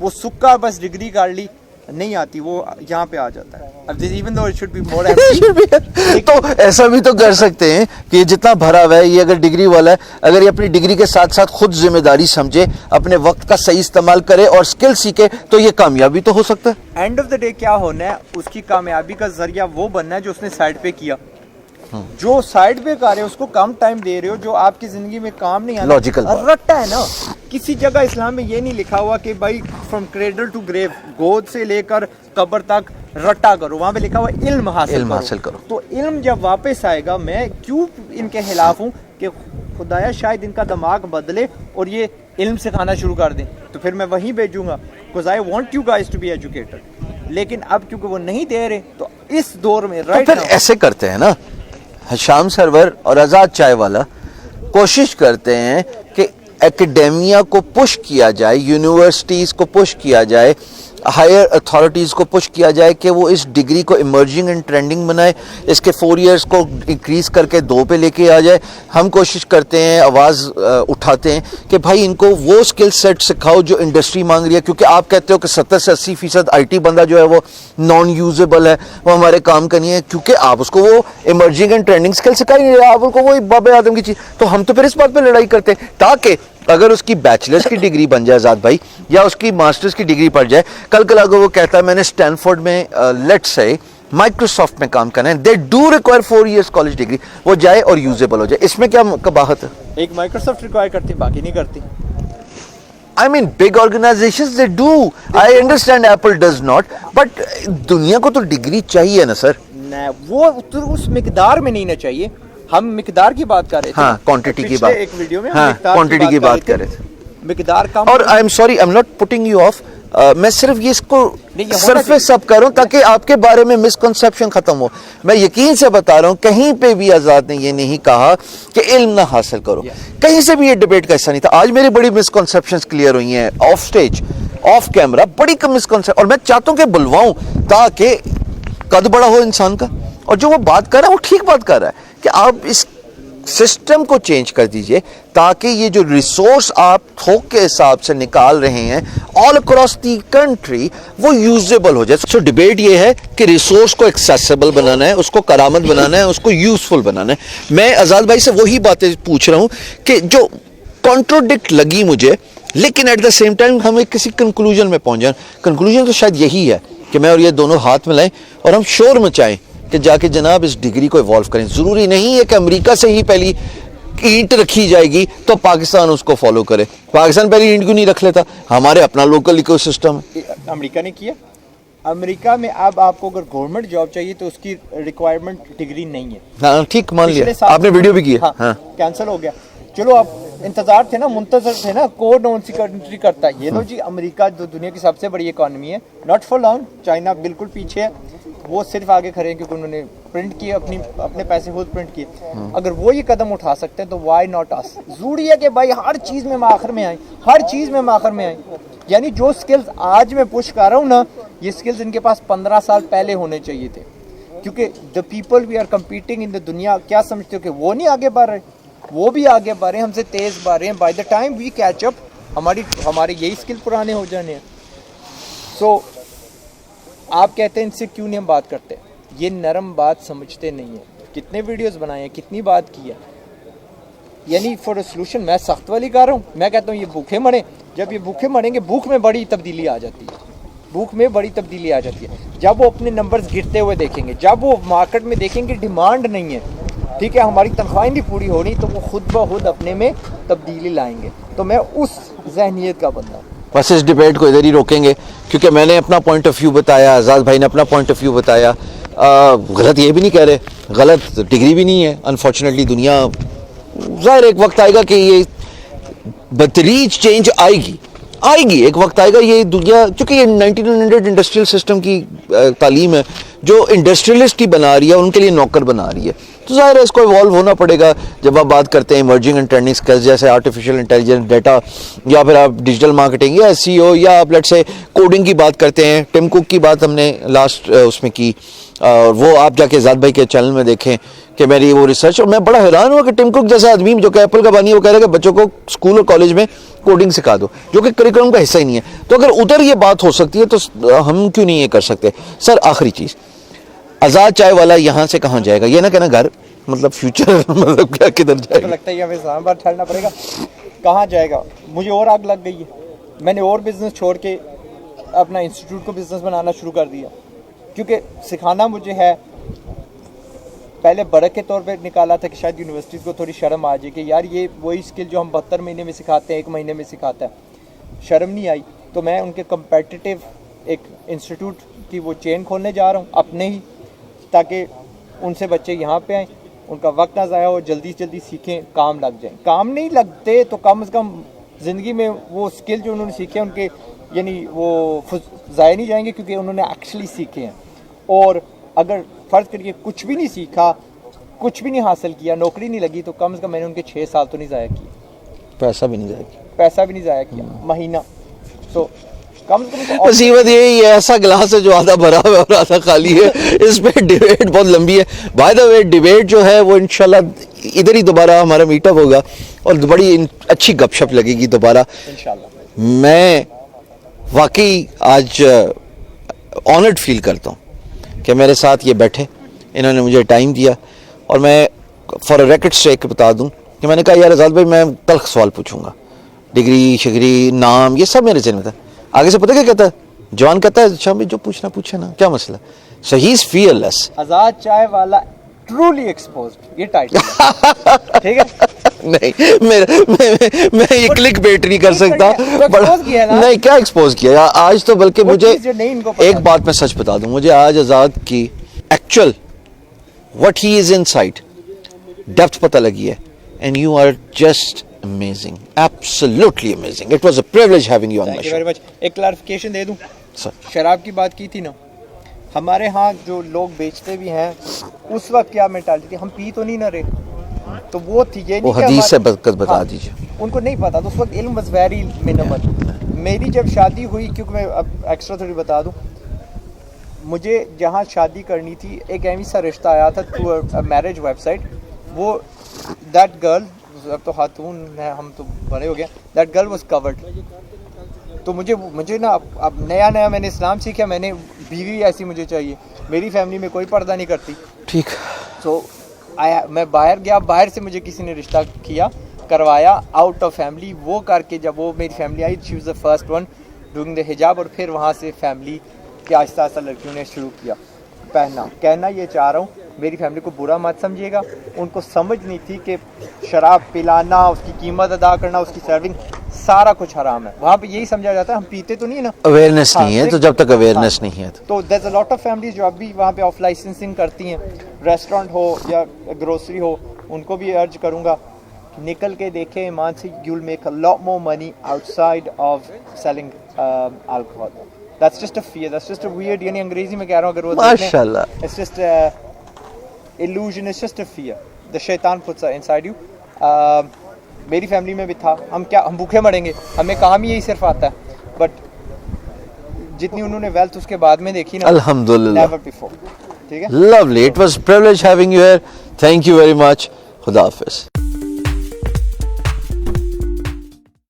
[SPEAKER 2] वो सुक्का बस डिग्री कर ली नहीं आती, वो यहाँ पे आ जाता है। अब even though it should be more empty,
[SPEAKER 1] तो ऐसा भी तो कर सकते हैं कि जितना भरा हुआ है ये अगर डिग्री वाला है, अगर ये अपनी डिग्री के साथ साथ खुद जिम्मेदारी समझे, अपने वक्त का सही इस्तेमाल करे और स्किल सीखे, तो ये कामयाबी तो हो सकता है।
[SPEAKER 2] एंड ऑफ द डे क्या होना है, उसकी कामयाबी का जरिया वो बनना है जो उसने साइड पे किया। जो साइड पे कर रहे हो उसको कम टाइम दे रहे हो, जो आपकी जिंदगी में काम नहीं आना,
[SPEAKER 1] लॉजिकल
[SPEAKER 2] रट्टा है ना। किसी जगह इस्लाम में ये नहीं लिखा हुआ कि भाई फ्रॉम क्रेडल टू ग्रेव, गोद से लेकर कब्र तक रट्टा करो, वहां पे लिखा हुआ इल्म हासिल करो। तो इल्म जब वापस आएगा, मैं क्यों इनके खिलाफ हूँ कि खुदाया शायद इनका दिमाग बदले और ये इल्म सिखाना शुरू कर दें, तो फिर मैं वहीं भेजूंगा, because I want you guys to be educated. लेकिन अब क्योंकि वो नहीं दे रहे, तो इस दौर में
[SPEAKER 1] तो फिर ऐसे करते हैं ना, शाम सरवर और आज़ाद चाय वाला कोशिश करते हैं कि एकेडेमिया को पुश किया जाए, यूनिवर्सिटीज़ को पुश किया जाए, हायर अथॉरिटीज़ को पुश किया जाए कि वो इस डिग्री को इमर्जिंग एंड ट्रेंडिंग बनाए, इसके 4 इयर्स को इंक्रीज़ करके 2 पे लेके आ जाए। हम कोशिश करते हैं, आवाज़ उठाते हैं कि भाई इनको वो स्किल सेट सिखाओ जो इंडस्ट्री मांग रही है, क्योंकि आप कहते हो कि 70 से 80% IT बंदा जो है वो नॉन यूजेबल है, वो हमारे काम का नहीं है, क्योंकि आप उसको वो इमर्जिंग एंड ट्रेंडिंग स्किल सिखाई नहीं रहे, आप उनको वो बाबे आदम की चीज़। तो हम तो फिर इस बात पर लड़ाई करते हैं, ताकि अगर उसकी बैचलर्स की डिग्री बन जाए आज़ाद भाई, या उसकी मास्टर्स की डिग्री पड़ जाए, कल अगर वो कहता है मैंने स्टैनफोर्ड में लेट्स से माइक्रोसॉफ्ट में काम करना है, they do require 4 years college degree, वो जाए और यूजेबल हो जाए। इसमें क्या कबाहत है?
[SPEAKER 2] एक माइक्रोसॉफ्ट रिक्वायर करती, बाकी नहीं करती।
[SPEAKER 1] I mean big organizations they do. I understand Apple does not, but दुनिया को तो डिग्री चाहिए ना सर।
[SPEAKER 2] न, वो तो उस मिकदार में नहीं ना चाहिए। हम मिकदार की बात कर रहे थे,
[SPEAKER 1] हाँ, क्वांटिटी की बात,
[SPEAKER 2] एक वीडियो में
[SPEAKER 1] हाँ, क्वांटिटी की बात कर रहे थे,
[SPEAKER 2] मिकदार कम।
[SPEAKER 1] और I am sorry, I am not putting you of, मैं सिर्फ ये इसको सरफेस अप कर रहा हूं ताकि आपके बारे में मिसकंसेप्शन खत्म हो। मैं यकीन से बता रहा हूं, कहीं पे भी आज़ाद ने ये नहीं कहा कि इल्म ना हासिल करो, कहीं से भी ये डिबेट का हिस्सा नहीं था। आज मेरी बड़ी मिसकंसेप्शंस क्लियर हुई हैं, ऑफ स्टेज ऑफ कैमरा बड़ी मिसकंसेप्शन, और मैं चाहता हूं कि बुलवाऊं ताकि कद बड़ा हो इंसान का, और जो वो बात कर रहा है वो ठीक बात कर रहा है कि आप इस सिस्टम को चेंज कर दीजिए ताकि ये जो रिसोर्स आप थोक के हिसाब से निकाल रहे हैं ऑल अक्रॉस दी कंट्री, वो यूजेबल हो जाए। सो डिबेट ये है कि रिसोर्स को एक्सेसिबल बनाना है, उसको करामत बनाना है, उसको यूजफुल बनाना है। मैं आज़ाद भाई से वही बातें पूछ रहा हूं कि जो कॉन्ट्रोडिक्ट लगी मुझे, लेकिन एट द सेम टाइम हमें किसी कंक्लूजन में पहुंच जाए। कंक्लूजन तो शायद यही है कि मैं और ये दोनों हाथ मिलाएं और हम शोर मचाएं कि जाके जनाब इस डिग्री को इवॉल्व करें। ज़रूरी नहीं है कि अमेरिका से ही पहली ईंट रखी जाएगी तो पाकिस्तान उसको फॉलो करे। पाकिस्तान पहली ईंट क्यों नहीं रख लेता? हमारे अपना लोकल इकोसिस्टम है।
[SPEAKER 2] अमेरिका ने किया, अमेरिका में अब आपको अगर गवर्नमेंट जॉब चाहिए तो उसकी रिक्वायरमेंट डिग्री नहीं है।
[SPEAKER 1] हाँ ठीक मान
[SPEAKER 2] पिछले
[SPEAKER 1] लिया,
[SPEAKER 2] साल
[SPEAKER 1] आपने वीडियो भी की है।
[SPEAKER 2] हाँ,
[SPEAKER 1] हाँ।
[SPEAKER 2] कैंसिल हो गया। चलो आप इंतजार थे ना, मुंतजर थे ना, कौन सी कंट्री करता है ये लो जी। अमेरिका जो दुनिया की सबसे बड़ी इकोनॉमी है, नॉट फॉर लॉन्ग, चाइना बिल्कुल पीछे है, वो सिर्फ आगे खड़े हैं क्योंकि उन्होंने प्रिंट किए, अपने पैसे खुद प्रिंट किए। अगर वो ये कदम उठा सकते हैं तो वाई नॉट अस। जरूरी है कि भाई हर चीज़ में हम आखिर में आए, हर चीज़ में हम आखिर में आए। यानी जो स्किल्स आज मैं पुश कर रहा हूँ ना, ये स्किल्स इनके पास 15 साल पहले होने चाहिए थे, क्योंकि the people we are competing in the दुनिया, क्या समझते हो कि वो नहीं आगे बढ़ रहे, वो भी आगे बढ़ रहे हैं, हमसे तेज़ बढ़ रहे हैं। By the time we catch up, हमारे यही स्किल पुराने हो जाने हैं। सो आप कहते हैं इनसे क्यों नहीं हम बात करते, ये नरम बात समझते नहीं है। कितने वीडियोस बनाए हैं, कितनी बात की है। यानी फॉर अ सोल्यूशन मैं सख्त वाली कर रहा हूँ, मैं कहता हूँ ये भूखे मरे। जब ये भूखे मरेंगे, भूख में बड़ी तब्दीली आ जाती है, भूख में बड़ी तब्दीली आ जाती है। जब वो अपने नंबर्स गिरते हुए देखेंगे, जब वो मार्केट में देखेंगे डिमांड नहीं है, ठीक है, हमारी तनख्वाहें नहीं पूरी हो रही, तो वो खुद ब खुद अपने में तब्दीली लाएंगे। तो मैं उस जहनियत का बंदा हूँ।
[SPEAKER 1] बस इस डिबेट को इधर ही रोकेंगे, क्योंकि मैंने अपना पॉइंट ऑफ व्यू बताया, आज़ाद भाई ने अपना पॉइंट ऑफ व्यू बताया। गलत ये भी नहीं कह रहे, गलत डिग्री भी नहीं है। अनफॉर्चुनेटली दुनिया, ज़ाहिर एक वक्त आएगा कि ये बदतरीज चेंज आएगी एक वक्त आएगा। ये दुनिया, चूँकि ये 1900 इंडस्ट्रियल सिस्टम की तालीम है, जो इंडस्ट्रियलिस्ट ही बना रही है, उनके लिए नौकर बना रही है, तो ज़ाहिर है इसको इवॉल्व होना पड़ेगा। जब आप बात करते हैं इमर्जिंग एंड ट्रेंडिंग स्किल्स जैसे आर्टिफिशियल इंटेलिजेंस, डाटा, या फिर आप डिजिटल मार्केटिंग या SEO, या आप लेट्स से कोडिंग की बात करते हैं। टिम कुक की बात हमने लास्ट उसमें की, और वो आप जाके ज़ाद भाई के चैनल में देखें कि मेरी वो रिसर्च, और मैं बड़ा हैरान हुआ कि टिम कुक जैसा आदमी जो कि एप्पल का बानी है, वो कह रहा है कि बच्चों को स्कूल और कॉलेज में कोडिंग सिखा दो, जो कि करिकुलम का हिस्सा ही नहीं है। तो अगर उधर ये बात हो सकती है तो हम क्यों नहीं ये कर सकते। सर आखिरी चीज़, आज़ाद चाय वाला यहाँ से कहाँ जाएगा, ये ना कहना घर, मतलब फ्यूचर मतलब क्या किधर जाएगा।
[SPEAKER 2] तो लगता है हमें इस्लामाबाद ठहरना पड़ेगा, कहाँ जाएगा। मुझे और आग लग गई है, मैंने और बिजनेस छोड़ के अपना इंस्टीट्यूट को बिजनेस बनाना शुरू कर दिया, क्योंकि सिखाना मुझे है। पहले बड़क के तौर पे निकाला था कि शायद यूनिवर्सिटीज़ को थोड़ी शर्म आ जाए कि यार ये वही स्किल जो हम 72 महीने में सिखाते हैं, 1 महीने में सिखाता है, शर्म नहीं आई। तो मैं उनके कम्पेटिटिव एक इंस्टीट्यूट की वो चेन खोलने जा रहा हूँ अपने ही, ताकि उनसे बच्चे यहाँ पे आएँ, उनका वक्त ना ज़ाया हो, जल्दी से जल्दी सीखें, काम लग जाएं। काम नहीं लगते तो कम से कम ज़िंदगी में वो स्किल जो उन्होंने सीखे उनके यानी वो ज़ाया नहीं जाएंगे, क्योंकि उन्होंने एक्चुअली सीखे हैं। और अगर फ़र्ज़ करिए कुछ भी नहीं सीखा, कुछ भी नहीं हासिल किया, नौकरी नहीं लगी, तो कम से कम मैंने उनके 6 साल तो नहीं ज़ाया किए,
[SPEAKER 1] पैसा भी नहीं जाएगा,
[SPEAKER 2] पैसा भी नहीं ज़ाया किया, महीना। तो कम से कम
[SPEAKER 1] मुसीबत यही है, ऐसा गिलास है जो आधा भरा हुआ है और आधा खाली है। इस पे डिबेट बहुत लंबी है। बाय द वे डिबेट जो है वो इंशाल्लाह इधर ही दोबारा हमारा मीटअप होगा और बड़ी अच्छी गपशप लगेगी दोबारा
[SPEAKER 2] इंशाल्लाह।
[SPEAKER 1] मैं वाकई आज ऑनर्ड फील करता हूँ कि मेरे साथ ये बैठे, इन्होंने मुझे टाइम दिया। और मैं फॉर रिकॉर्ड सेक बता दूँ कि मैंने कहा यार आज़ाद भाई मैं तल्ख सवाल पूछूंगा, डिग्री शिग्री नाम ये सब मेरे जहन में था। आगे से पता क्या कहता है, जवान कहता है अच्छा भाई जो पूछना पूछे ना, क्या मसला। सो ही इज फियरलेस।
[SPEAKER 2] आज़ाद चाय वाला ट्रूली एक्सपोज्ड, ये टाइटल ठीक है।
[SPEAKER 1] नहीं मैं ये क्लिक बेट नहीं कर सकता, बड़ा नहीं क्या एक्सपोज किया आज तो। बल्कि मुझे एक बात मैं सच बता दूं, मुझे आज आज़ाद की actual what he is inside depth पता लगी है। And you are just amazing, absolutely amazing. It was a privilege having you on my show.
[SPEAKER 2] Thank you very much. एक क्लैरिफिकेशन दे दूं,
[SPEAKER 1] Sir.
[SPEAKER 2] शराब की बात की थी ना, हमारे यहाँ जो लोग बेचते भी हैं उस वक्त क्या मेंटालिटी थी, हम पी तो नहीं ना रहे, तो वो थी ये नहीं
[SPEAKER 1] वो हदीस से बता दीजिए।
[SPEAKER 2] उनको नहीं पता, तो उस वक्त इल्म वाज वेरी मिनिमल। मेरी जब शादी हुई, क्योंकि मैं अब एक्स्ट्रा थोड़ी बता दूं, मुझे जहाँ शादी करनी थी एक ऐसी सा रिश्ता आया था थ्रू अ मैरिज वेबसाइट। वो दैट गर्ल, अब तो खातून है, हम तो बड़े हो गए, दैट गर्ल वाज कवर्ड। तो मुझे ना अब नया मैंने इस्लाम सीखा, मैंने बीवी ऐसी मुझे चाहिए, मेरी फैमिली में कोई पर्दा नहीं करती।
[SPEAKER 1] ठीक।
[SPEAKER 2] तो मैं बाहर गया, बाहर से मुझे किसी ने रिश्ता करवाया आउट ऑफ फैमिली। वो करके जब वो मेरी family I, she was the first one doing the हिजाब, और फिर वहाँ से फैमिली के आहिस्ता आहिस्ता लड़कियों ने शुरू किया पहनना। कहना ये चाह रहा हूँ, मेरी फैमिली को बुरा मत समझिएगा, उनको समझ नहीं थी कि शराब पिलाना, उसकी कीमत अदा करना, उसकी सर्विंग सारा कुछ हराम है। वहाँ पे यही समझा जाता है, हम पीते तो नहीं है ना,
[SPEAKER 1] अवेयरनेस
[SPEAKER 2] हाँ,
[SPEAKER 1] नहीं है, तो
[SPEAKER 2] सिर्फ-
[SPEAKER 1] जब तक अवेयरनेस नहीं है
[SPEAKER 2] तो there a lot of families जो अब भी वहाँ पे ऑफ लाइसेंसिंग करती हैं, रेस्टोरेंट हो या ग्रोसरी हो, उनको भी अर्ज करूँगा निकल के देखें ईमान से, you will make a lot more money outside of selling alcohol. That's just a fear, that's just a weird, यानी अंग्रेजी में कह रहा हूँ अगर वो
[SPEAKER 1] माशाल्लाह।
[SPEAKER 2] It's just illusion, it's just a fear the shaitan puts inside you। मेरी फैमिली में भी था, हम भूखे मरेंगे, हमें काम ही यही सिर्फ आता है, बट जितनी उन्होंने वेल्थ उसके बाद में देखी ना,
[SPEAKER 1] अल्हम्दुलिल्लाह,
[SPEAKER 2] नेवर बिफोर। ठीक है,
[SPEAKER 1] lovely, it was privilege having you here, thank you very much, खुदा हाफिज।